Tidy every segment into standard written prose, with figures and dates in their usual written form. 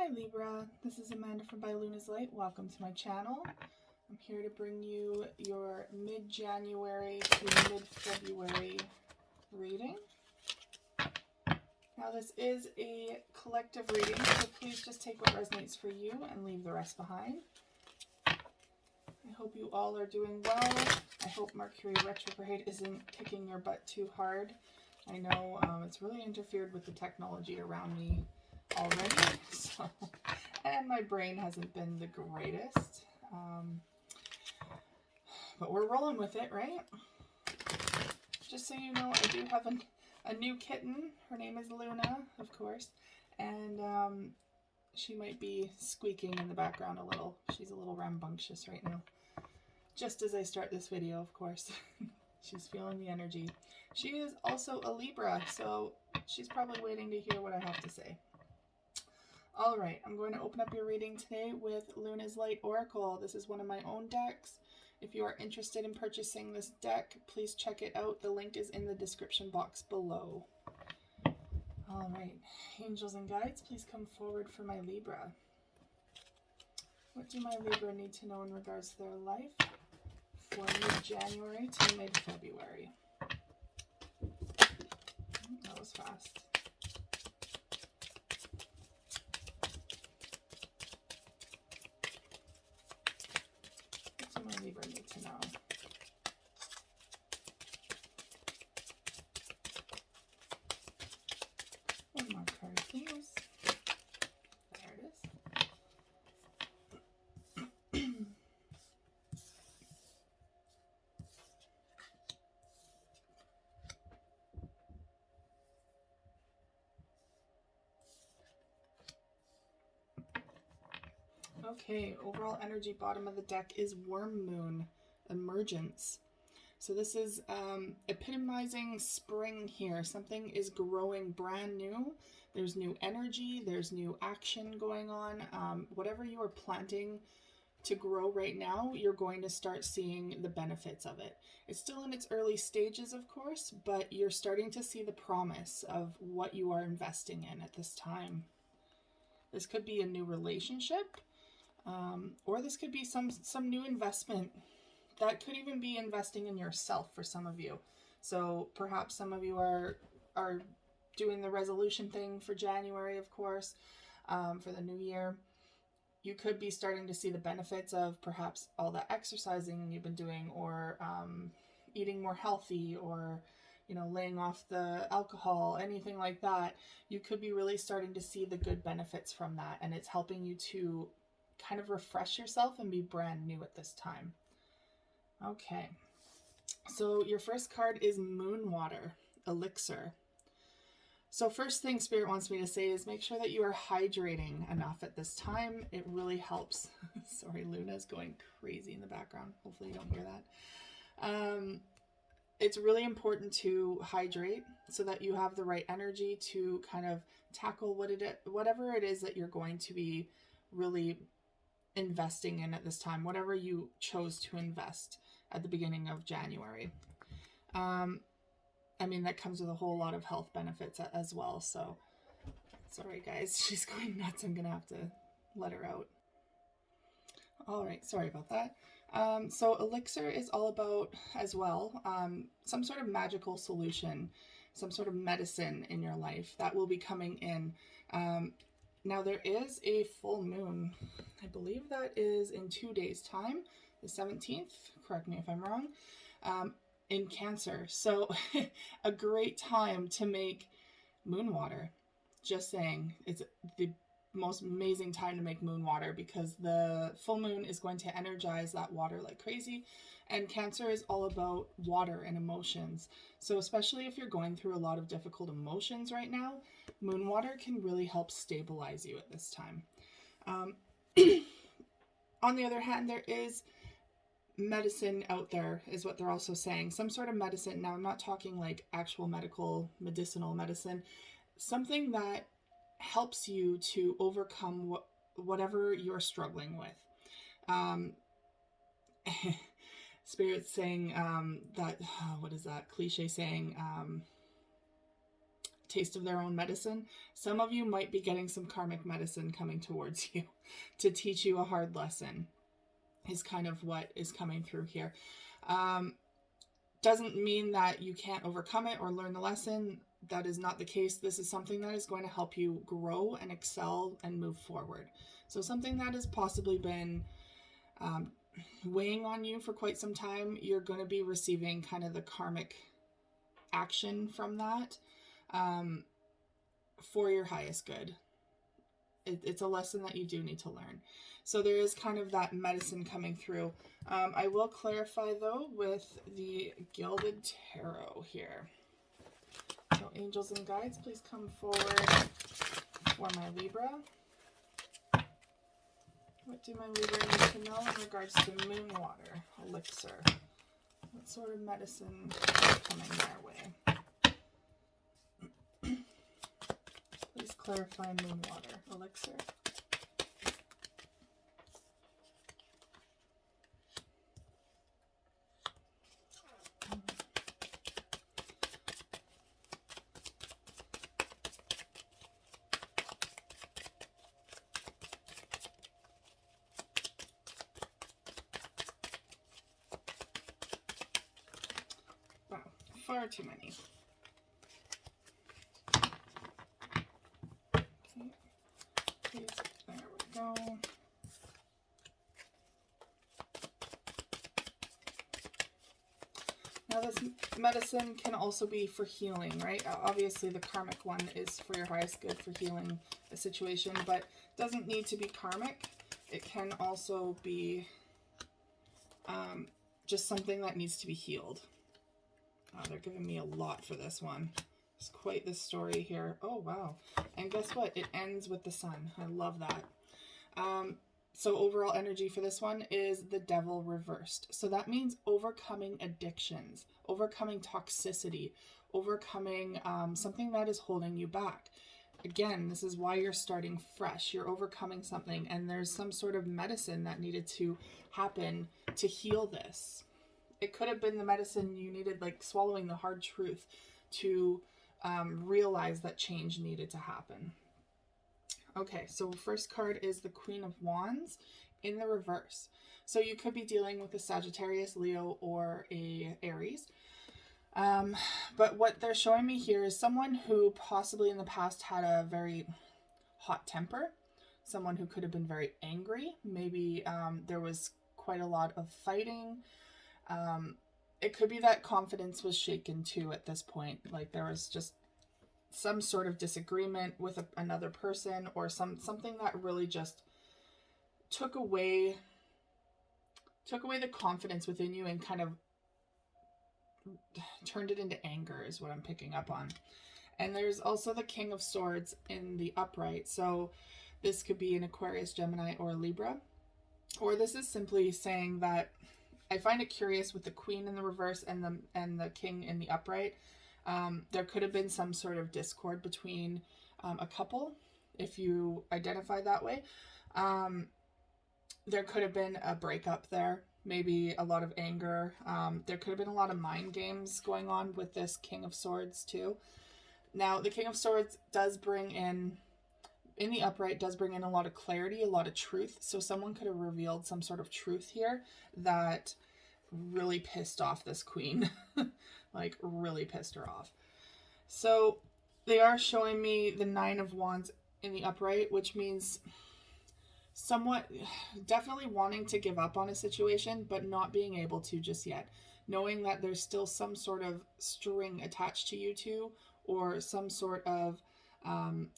Hi Libra, this is Amanda from By Luna's Light. Welcome to my channel. I'm here to bring you your mid-January to mid-February reading. Now this is a collective reading, so please just take what resonates for you and leave the rest behind. I hope you all are doing well. I hope Mercury retrograde isn't kicking your butt too hard. I know it's really interfered with the technology around me already, so, and my brain hasn't been the greatest, but we're rolling with it, right? Just so you know, I do have a new kitten. Her name is Luna, of course, and she might be squeaking in the background a little. She's a little rambunctious right now. Just as I start this video, of course. She's feeling the energy. She is also a Libra, so she's probably waiting to hear what I have to say. All right, I'm going to open up your reading today with Luna's Light Oracle. This is one of my own decks. If you are interested in purchasing this deck, please check it out. The link is in the description box below. All right, angels and guides, please come forward for my Libra. What do my Libra need to know in regards to their life for mid-January to mid-February? That was fast. What do my Libra need to know? One more card, please. There it is. Okay, overall energy bottom of the deck is Worm Moon, Emergence. So this is epitomizing spring here. Something is growing brand new. There's new energy, there's new action going on. Whatever you are planting to grow right now, you're going to start seeing the benefits of it. It's still in its early stages, of course, but you're starting to see the promise of what you are investing in at this time. This could be a new relationship. Or this could be some new investment. That could even be investing in yourself for some of you. So perhaps some of you are doing the resolution thing for January, of course, for the new year. You could be starting to see the benefits of perhaps all the exercising you've been doing, or eating more healthy, or laying off the alcohol, anything like that. You could be really starting to see the good benefits from that, and it's helping you to kind of refresh yourself and be brand new at this time. Okay, so your first card is Moon Water, Elixir. So first thing Spirit wants me to say is make sure that you are hydrating enough at this time. It really helps. Sorry, Luna's going crazy in the background. Hopefully you don't hear that. It's really important to hydrate so that you have the right energy to kind of tackle whatever it is that you're going to be really investing in at this time, whatever you chose to invest at the beginning of January. I mean, that comes with a whole lot of health benefits as well. So sorry guys, she's going nuts. I'm gonna have to let her out. All right, sorry about that. So Elixir is all about, as well, some sort of magical solution, some sort of medicine in your life that will be coming in. Now there is a full moon. I believe that is in 2 days' time, the 17th, correct me if I'm wrong, in Cancer. So a great time to make moon water. Just saying, it's the most amazing time to make moon water because the full moon is going to energize that water like crazy. And Cancer is all about water and emotions. So especially if you're going through a lot of difficult emotions right now, moon water can really help stabilize you at this time. On the other hand, there is medicine out there, is what they're also saying. Some sort of medicine. Now, I'm not talking like actual medicinal medicine. Something that helps you to overcome whatever you're struggling with. Spirit's saying that, what is that cliche saying? taste of their own medicine. Some of you might be getting some karmic medicine coming towards you to teach you a hard lesson, is kind of what is coming through here. Doesn't mean that you can't overcome it or learn the lesson. That is not the case. This is something that is going to help you grow and excel and move forward. So something that has possibly been weighing on you for quite some time, you're going to be receiving kind of the karmic action from that for your highest good. It's a lesson that you do need to learn. So there is kind of that medicine coming through. I will clarify though with the Gilded Tarot here. So angels and guides, please come forward for my Libra. What do my Libra need to know in regards to moon water, elixir? What sort of medicine is coming their way? Please clarify moon water, elixir. Wow, far too many. Please, there we go. Now this medicine can also be for healing, right? Obviously the karmic one is for your highest good, for healing a situation, but it doesn't need to be karmic. It can also be just something that needs to be healed. Oh, they're giving me a lot for this one. It's quite the story here. Oh, wow. And guess what? It ends with the sun. I love that. So overall energy for this one is the Devil reversed. So that means overcoming addictions, overcoming toxicity, overcoming something that is holding you back. Again, this is why you're starting fresh. You're overcoming something, and there's some sort of medicine that needed to happen to heal this. It could have been the medicine you needed, like swallowing the hard truth to realize that change needed to happen. Okay, so first card is the Queen of Wands in the reverse. So you could be dealing with a Sagittarius, Leo, or a Aries. But what they're showing me here is someone who possibly in the past had a very hot temper. Someone who could have been very angry. Maybe there was quite a lot of fighting. It could be that confidence was shaken too at this point. Like there was just some sort of disagreement with another person, or something that really just took away the confidence within you and kind of turned it into anger is what I'm picking up on. And there's also the King of Swords in the upright. So this could be an Aquarius, Gemini, or Libra. Or this is simply saying that I find it curious with the Queen in the reverse and the King in the upright. There could have been some sort of discord between a couple, if you identify that way. There could have been a breakup there, maybe a lot of anger. There could have been a lot of mind games going on with this King of Swords too. Now, the King of Swords does bring in the upright, does bring in a lot of clarity, a lot of truth. So someone could have revealed some sort of truth here that really pissed off this queen. Like, really pissed her off. So they are showing me the Nine of Wands in the upright, which means somewhat definitely wanting to give up on a situation, but not being able to just yet. Knowing that there's still some sort of string attached to you two, or some sort of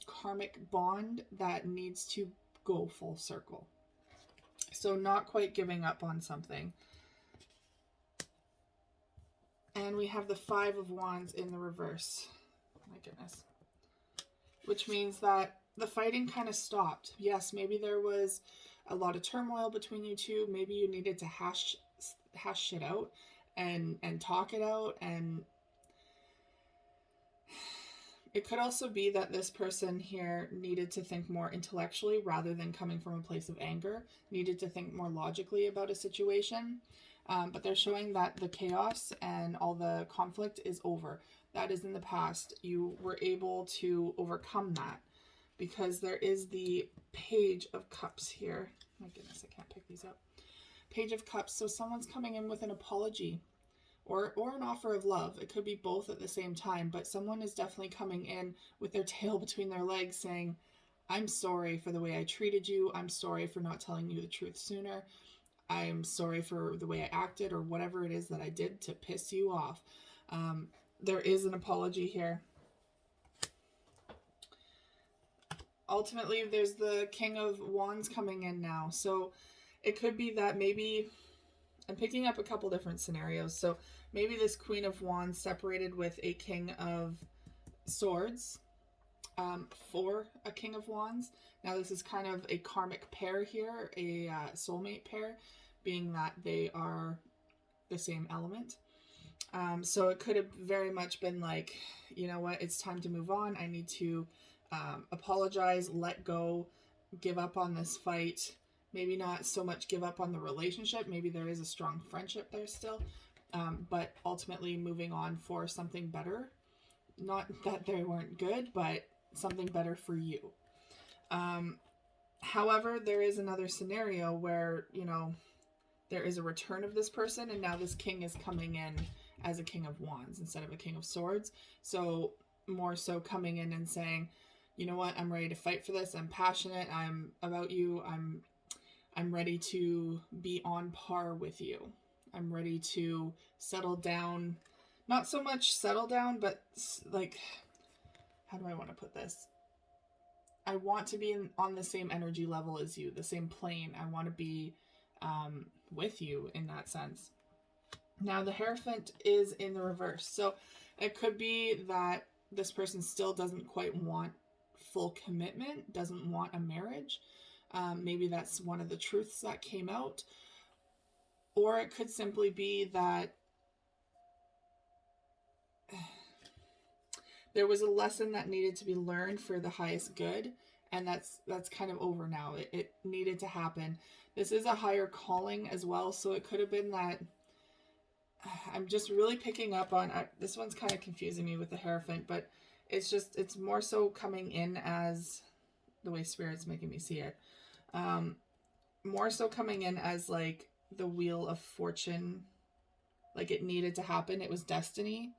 karmic bond that needs to go full circle. So not quite giving up on something. And we have the Five of Wands in the reverse. My goodness. Which means that the fighting kind of stopped. Yes, maybe there was a lot of turmoil between you two. Maybe you needed to hash shit out and talk it out. And it could also be that this person here needed to think more intellectually rather than coming from a place of anger. Needed to think more logically about a situation. But they're showing that the chaos and all the conflict is over. that is in the past, you were able to overcome that, because there is the Page of Cups here. My goodness, I can't pick these up. Page of Cups. So someone's coming in with an apology or an offer of love. It could be both at the same time, but someone is definitely coming in with their tail between their legs saying, I'm sorry for the way I treated you. I'm sorry for not telling you the truth sooner. I'm sorry for the way I acted, or whatever it is that I did to piss you off. There is an apology here. Ultimately, there's the King of Wands coming in now. So it could be that maybe, I'm picking up a couple different scenarios. So maybe this Queen of Wands separated with a King of Swords for a King of Wands. Now this is kind of a karmic pair here, a soulmate pair, being that they are the same element. So it could have very much been like, you know what, it's time to move on. I need to apologize, let go, give up on this fight. Maybe not so much give up on the relationship. Maybe there is a strong friendship there still. But ultimately moving on for something better. Not that they weren't good, but something better for you. However, there is another scenario where, you know, there is a return of this person, and now this king is coming in as a King of Wands instead of a King of Swords. So more so coming in and saying, you know what, I'm ready to fight for this. I'm passionate. I'm about you. I'm ready to be on par with you. I'm ready to settle down. Not so much settle down, but like, how do I want to put this? I want to be on the same energy level as you, the same plane. I want to be with you in that sense. Now the Hierophant is in the reverse. So it could be that this person still doesn't quite want full commitment, doesn't want a marriage. Maybe that's one of the truths that came out. Or it could simply be that there was a lesson that needed to be learned for the highest good, and that's kind of over now. It needed to happen. This is a higher calling as well, so it could have been that I'm just really picking up on this one's kind of confusing me with the Hierophant, but it's more so coming in as the way Spirit's making me see it. More so coming in as like the Wheel of Fortune, like it needed to happen. It was destiny.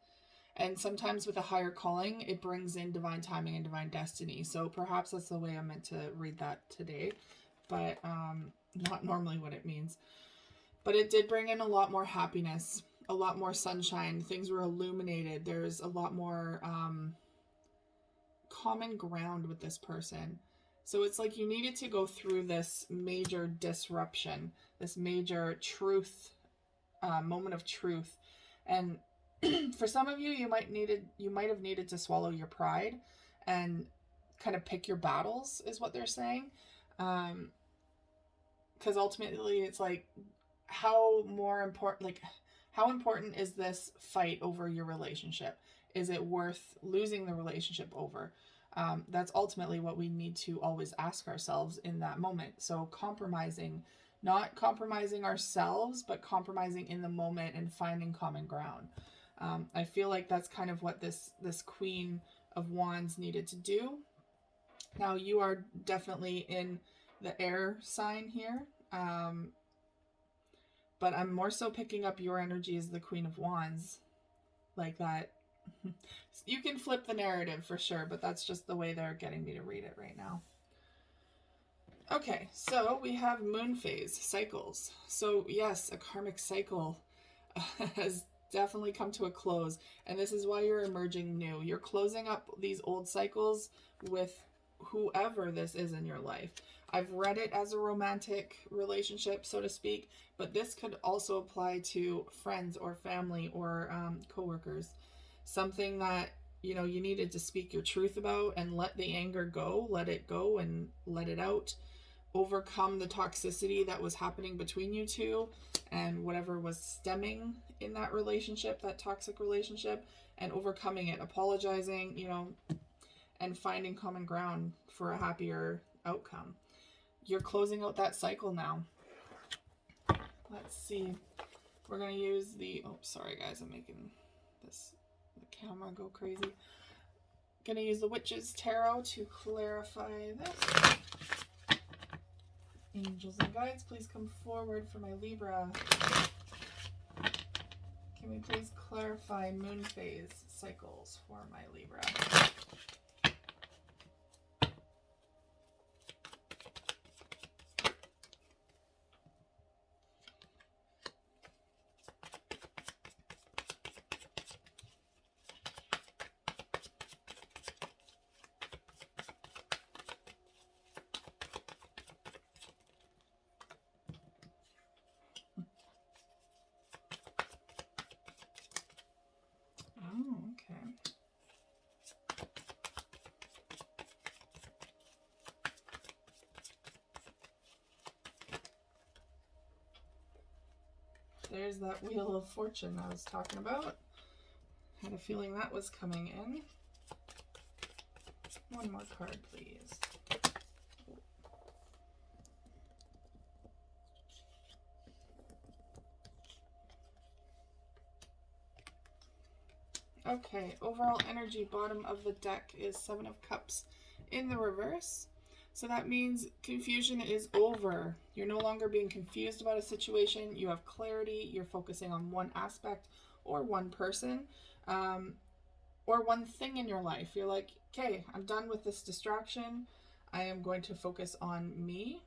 And sometimes with a higher calling, it brings in divine timing and divine destiny. So perhaps that's the way I'm meant to read that today, but not normally what it means. But it did bring in a lot more happiness, a lot more sunshine. Things were illuminated. There's a lot more common ground with this person. So it's like you needed to go through this major disruption, this major truth, moment of truth. And for some of you, you might have needed to swallow your pride and kind of pick your battles, is what they're saying. Because ultimately it's like, how important is this fight over your relationship? Is it worth losing the relationship over? That's ultimately what we need to always ask ourselves in that moment. So compromising, not compromising ourselves, but compromising in the moment and finding common ground. I feel like that's kind of what this Queen of Wands needed to do. Now you are definitely in the air sign here. But I'm more so picking up your energy as the Queen of Wands. Like that. You can flip the narrative for sure, but that's just the way they're getting me to read it right now. Okay, so we have moon phase cycles. So yes, a karmic cycle has definitely come to a close, and this is why you're emerging new. You're closing up these old cycles with whoever this is in your life. I've read it as a romantic relationship, so to speak, but this could also apply to friends or family or coworkers. Something that, you know, you needed to speak your truth about and let the anger go, let it go and let it out. Overcome the toxicity that was happening between you two and whatever was stemming in that relationship, that toxic relationship, and overcoming it, apologizing, you know, and finding common ground for a happier outcome. You're closing out that cycle now. Let's see. We're going to use the, oh, sorry guys, I'm making this, the camera go crazy. Gonna use the Witch's Tarot to clarify this. Angels and guides, please come forward for my Libra. Can we please clarify moon phase cycles for my Libra? Oh, okay. There's that Wheel of Fortune I was talking about. Had a feeling that was coming in. One more card, please. Okay, overall energy, bottom of the deck is Seven of Cups in the reverse. So that means confusion is over. You're no longer being confused about a situation. You have clarity. You're focusing on one aspect or one person or one thing in your life. You're like, okay, I'm done with this distraction. I am going to focus on me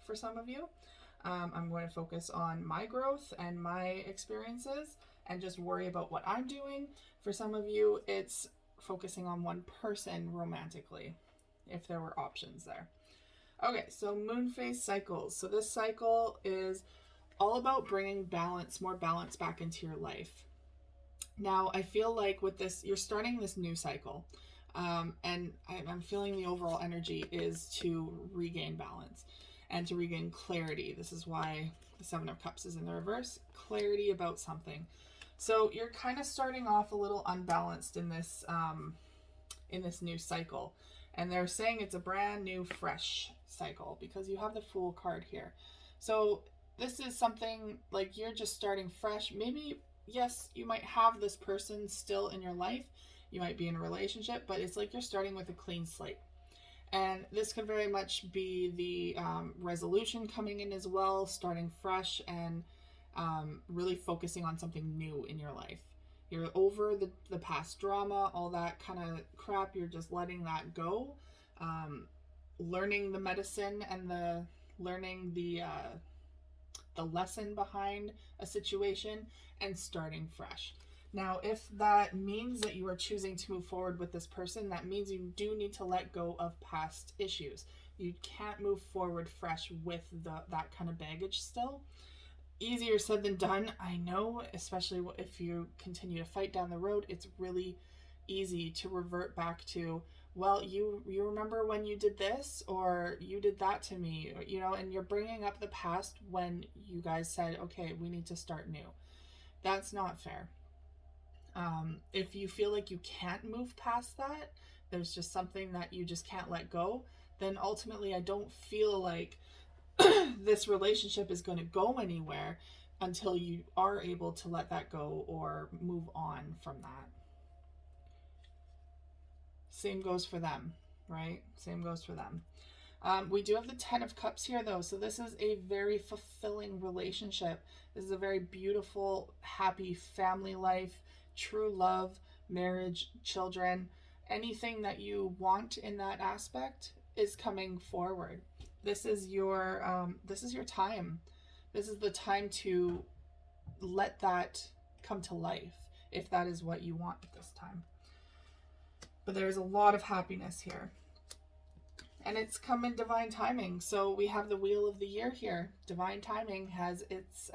for some of you. I'm going to focus on my growth and my experiences and just worry about what I'm doing. For some of you, it's focusing on one person romantically, if there were options there. Okay, so moon phase cycles. So this cycle is all about bringing balance, more balance back into your life. Now, I feel like with this, you're starting this new cycle. And I'm feeling the overall energy is to regain balance and to regain clarity. This is why the Seven of Cups is in the reverse. Clarity about something. So you're kind of starting off a little unbalanced in this new cycle. And they're saying it's a brand new, fresh cycle because you have the Fool card here. So this is something like you're just starting fresh. Maybe, yes, you might have this person still in your life. You might be in a relationship, but it's like you're starting with a clean slate. And this could very much be the resolution coming in as well, starting fresh and really focusing on something new in your life. You're over the past drama, all that kind of crap. You're just letting that go. Learning the medicine and learning the lesson behind a situation and starting fresh. Now, if that means that you are choosing to move forward with this person, that means you do need to let go of past issues. You can't move forward fresh with that kind of baggage still. Easier said than done, I know, especially if you continue to fight down the road. It's really easy to revert back to, well, you remember when you did this or you did that to me, and you're bringing up the past when you guys said, okay, we need to start new. That's not fair. If you feel like you can't move past that, there's just something that you just can't let go, then ultimately I don't feel like this relationship is going to go anywhere until you are able to let that go or move on from that. Same goes for them, right? Same goes for them. We do have the Ten of Cups here, though. So this is a very fulfilling relationship. This is a very beautiful, happy family life, true love, marriage, children. Anything that you want in that aspect is coming forward. This is your time. This is the time to let that come to life, if that is what you want at this time. But there's a lot of happiness here. And it's come in divine timing. So we have the Wheel of the Year here. Divine timing has its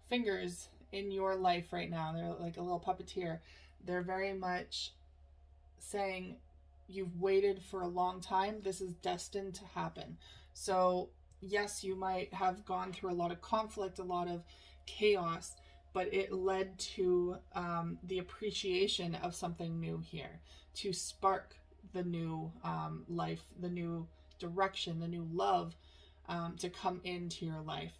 fingers in your life right now. They're like a little puppeteer. They're very much saying, you've waited for a long time. This is destined to happen. So yes, you might have gone through a lot of conflict, a lot of chaos, but it led to the appreciation of something new here, to spark the new life, the new direction, the new love to come into your life.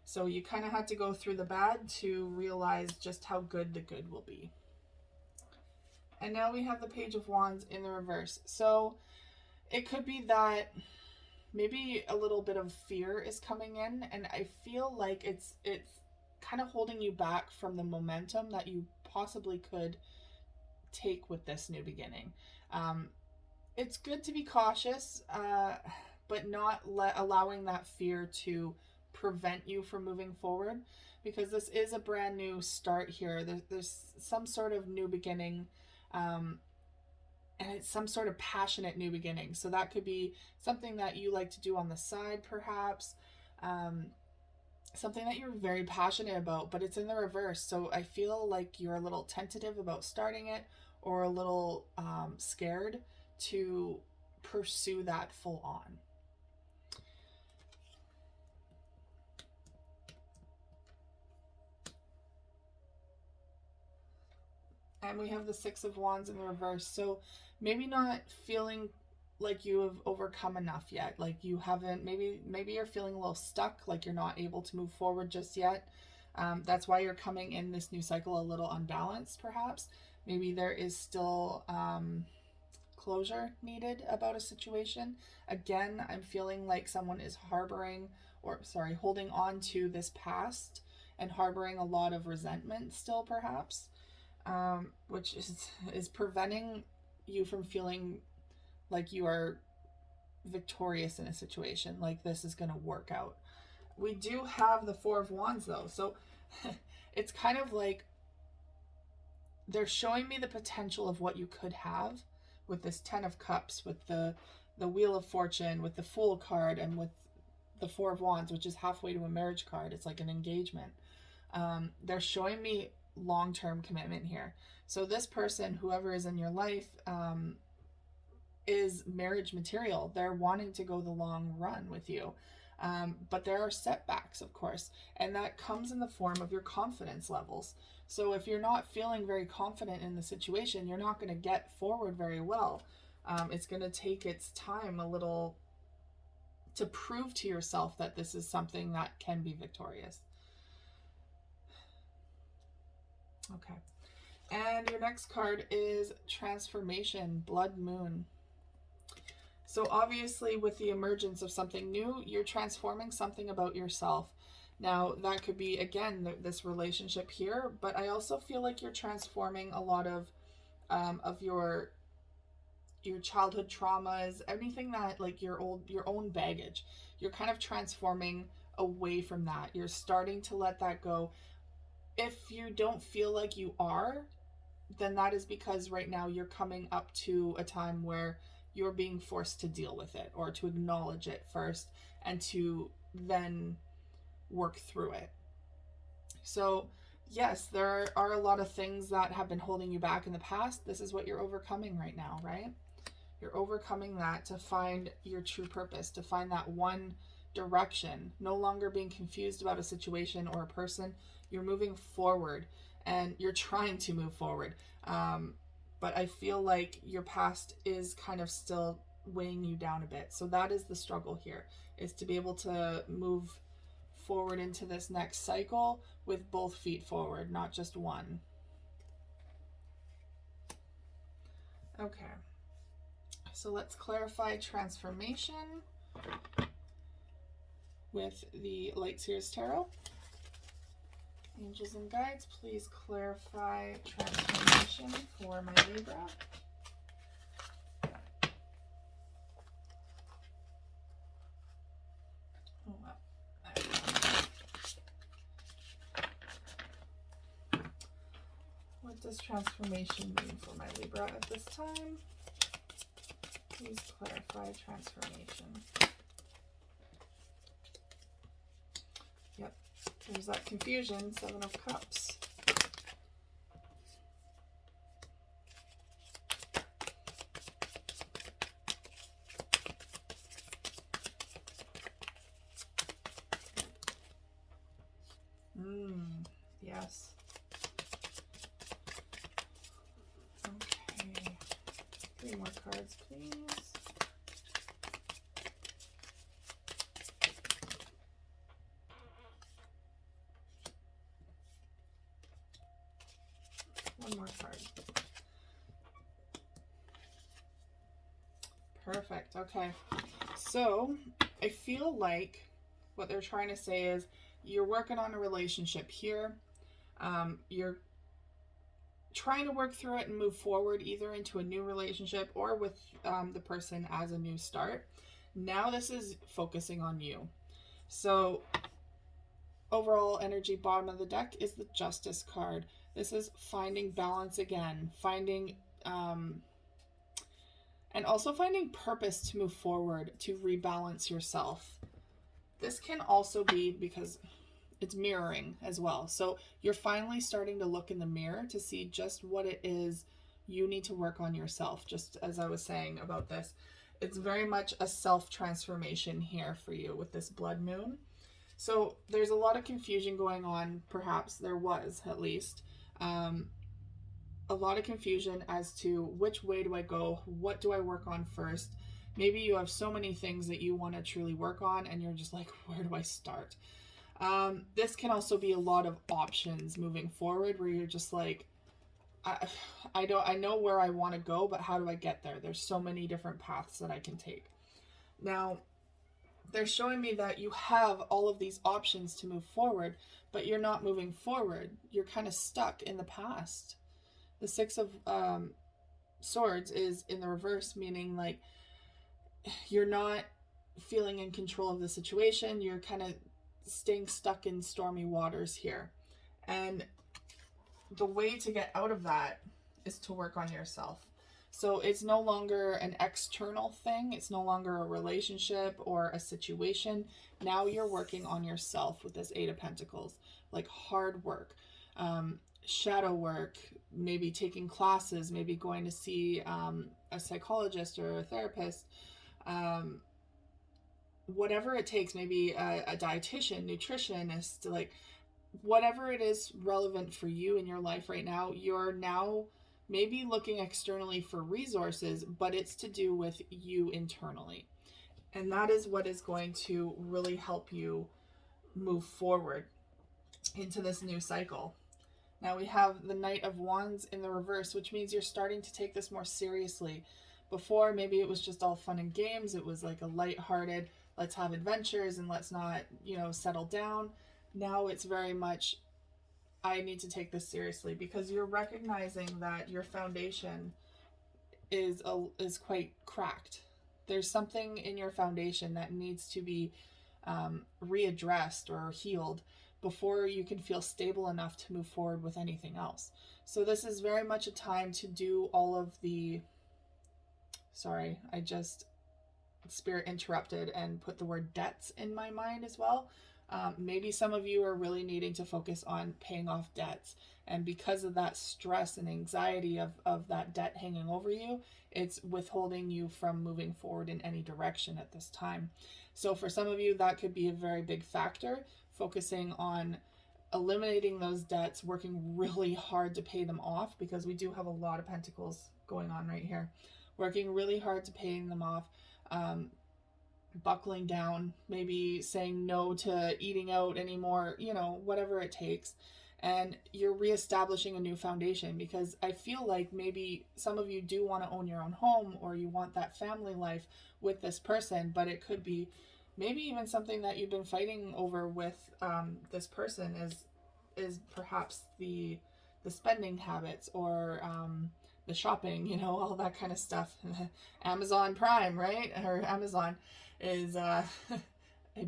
So you kind of had to go through the bad to realize just how good the good will be. And now we have the Page of Wands in the reverse. So it could be that maybe a little bit of fear is coming in, and I feel like it's kind of holding you back from the momentum that you possibly could take with this new beginning. It's good to be cautious, but not allowing that fear to prevent you from moving forward, because this is a brand new start here. There's some sort of new beginning, and it's some sort of passionate new beginning. So that could be something that you like to do on the side, perhaps, something that you're very passionate about, but it's in the reverse. So I feel like you're a little tentative about starting it, or a little scared to pursue that full on. And we have the Six of Wands in the reverse. So maybe not feeling like you have overcome enough yet. Like you haven't, maybe you're feeling a little stuck, like you're not able to move forward just yet. That's why you're coming in this new cycle a little unbalanced, perhaps. Maybe there is still closure needed about a situation. Again, I'm feeling like someone is holding on to this past and harboring a lot of resentment still, perhaps, which is preventing you from feeling like you are victorious in a situation, like this is going to work out. We do have the Four of Wands though, so it's kind of like they're showing me the potential of what you could have with this Ten of Cups, with the Wheel of Fortune, with the Fool card, and with the Four of Wands, which is halfway to a marriage card. It's like an engagement. They're showing me long-term commitment here. So this person, whoever is in your life, is marriage material. They're wanting to go the long run with you. But there are setbacks, of course, and that comes in the form of your confidence levels. So if you're not feeling very confident in the situation, you're not going to get forward very well. It's going to take its time a little to prove to yourself that this is something that can be victorious. Okay. And your next card is Transformation, Blood Moon. So obviously with the emergence of something new, you're transforming something about yourself. Now that could be, again, this relationship here, but I also feel like you're transforming a lot of your childhood traumas, anything that, like, your own baggage. You're kind of transforming away from that. You're starting to let that go. If you don't feel like you are, then that is because right now you're coming up to a time where you're being forced to deal with it, or to acknowledge it first and to then work through it. So yes, there are a lot of things that have been holding you back in the past. This is what you're overcoming right now, right? You're overcoming that to find your true purpose, to find that one direction, no longer being confused about a situation or a person. You're moving forward, and you're trying to move forward. But I feel like your past is kind of still weighing you down a bit. So that is the struggle here, is to be able to move forward into this next cycle with both feet forward, not just one. Okay. So let's clarify transformation with the Elixir's Tarot. Angels and guides, please clarify transformation for my Libra. What does transformation mean for my Libra at this time? Please clarify transformation. Yep, there's that confusion, Seven of Cups. Yes. Okay. 3 more cards, please. One more card. Perfect. Okay. So I feel like what they're trying to say is you're working on a relationship here. You're trying to work through it and move forward either into a new relationship or with the person as a new start. Now this is focusing on you. So overall energy, bottom of the deck, is the Justice card. This is finding balance again, finding and also finding purpose to move forward, to rebalance yourself. This can also be because it's mirroring as well. So you're finally starting to look in the mirror to see just what it is you need to work on yourself. Just as I was saying about this, it's very much a self-transformation here for you with this blood moon. So there's a lot of confusion going on, perhaps there was at least. A lot of confusion as to which way do I go, what do I work on first. Maybe you have so many things that you want to truly work on and you're just like, where do I start? This can also be a lot of options moving forward where you're just like, I know where I want to go, but how do I get there? There's so many different paths that I can take. Now, they're showing me that you have all of these options to move forward, but you're not moving forward. You're kind of stuck in the past. The Six of Swords is in the reverse, meaning like you're not feeling in control of the situation. You're kind of staying stuck in stormy waters here. And the way to get out of that is to work on yourself. So it's no longer an external thing. It's no longer a relationship or a situation. Now you're working on yourself with this Eight of Pentacles, like hard work, shadow work, maybe taking classes, maybe going to see a psychologist or a therapist, whatever it takes, maybe a dietitian, nutritionist, like whatever it is relevant for you in your life right now. You're now maybe looking externally for resources, but it's to do with you internally. And that is what is going to really help you move forward into this new cycle. Now we have the Knight of Wands in the reverse, which means you're starting to take this more seriously. Before, maybe it was just all fun and games. It was like a lighthearted, let's have adventures and let's not, settle down. Now it's very much, I need to take this seriously, because you're recognizing that your foundation is quite cracked. There's something in your foundation that needs to be readdressed or healed before you can feel stable enough to move forward with anything else. So this is very much a time to do all of the, spirit interrupted and put the word debts in my mind as well. Maybe some of you are really needing to focus on paying off debts. And because of that stress and anxiety of that debt hanging over you, it's withholding you from moving forward in any direction at this time. So for some of you, that could be a very big factor, focusing on eliminating those debts, working really hard to pay them off, because we do have a lot of pentacles going on right here. Working really hard to paying them off, buckling down, maybe saying no to eating out anymore, whatever it takes. And you're reestablishing a new foundation, because I feel like maybe some of you do want to own your own home, or you want that family life with this person, but it could be maybe even something that you've been fighting over with this person is perhaps the spending habits, or the shopping, all that kind of stuff. Amazon Prime, right? Or Amazon is a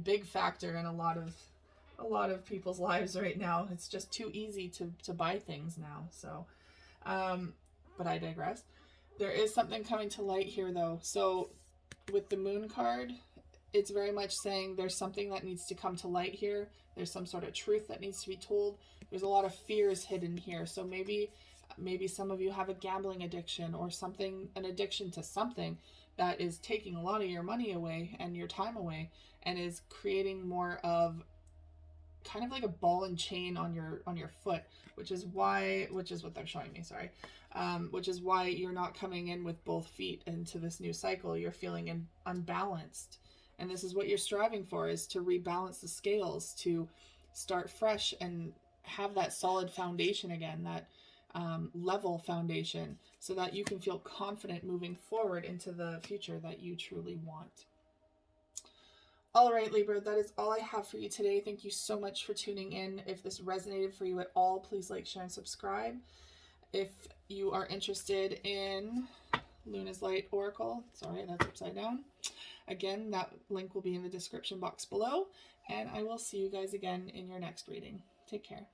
big factor in a lot of people's lives right now. It's just too easy to buy things now. So, but I digress. There is something coming to light here though. So with the Moon card, it's very much saying there's something that needs to come to light here. There's some sort of truth that needs to be told. There's a lot of fears hidden here. So maybe some of you have a gambling addiction, or an addiction to something that is taking a lot of your money away and your time away, and is creating more of kind of like a ball and chain on your foot, which is what they're showing me, which is why you're not coming in with both feet into this new cycle. You're feeling unbalanced. And this is what you're striving for, is to rebalance the scales, to start fresh and have that solid foundation again, that level foundation so that you can feel confident moving forward into the future that you truly want. All right, Libra, that is all I have for you today. Thank you so much for tuning in. If this resonated for you at all, please like, share, and subscribe. If you are interested in Luna's Light Oracle, sorry, that's upside down. Again, that link will be in the description box below, and I will see you guys again in your next reading. Take care.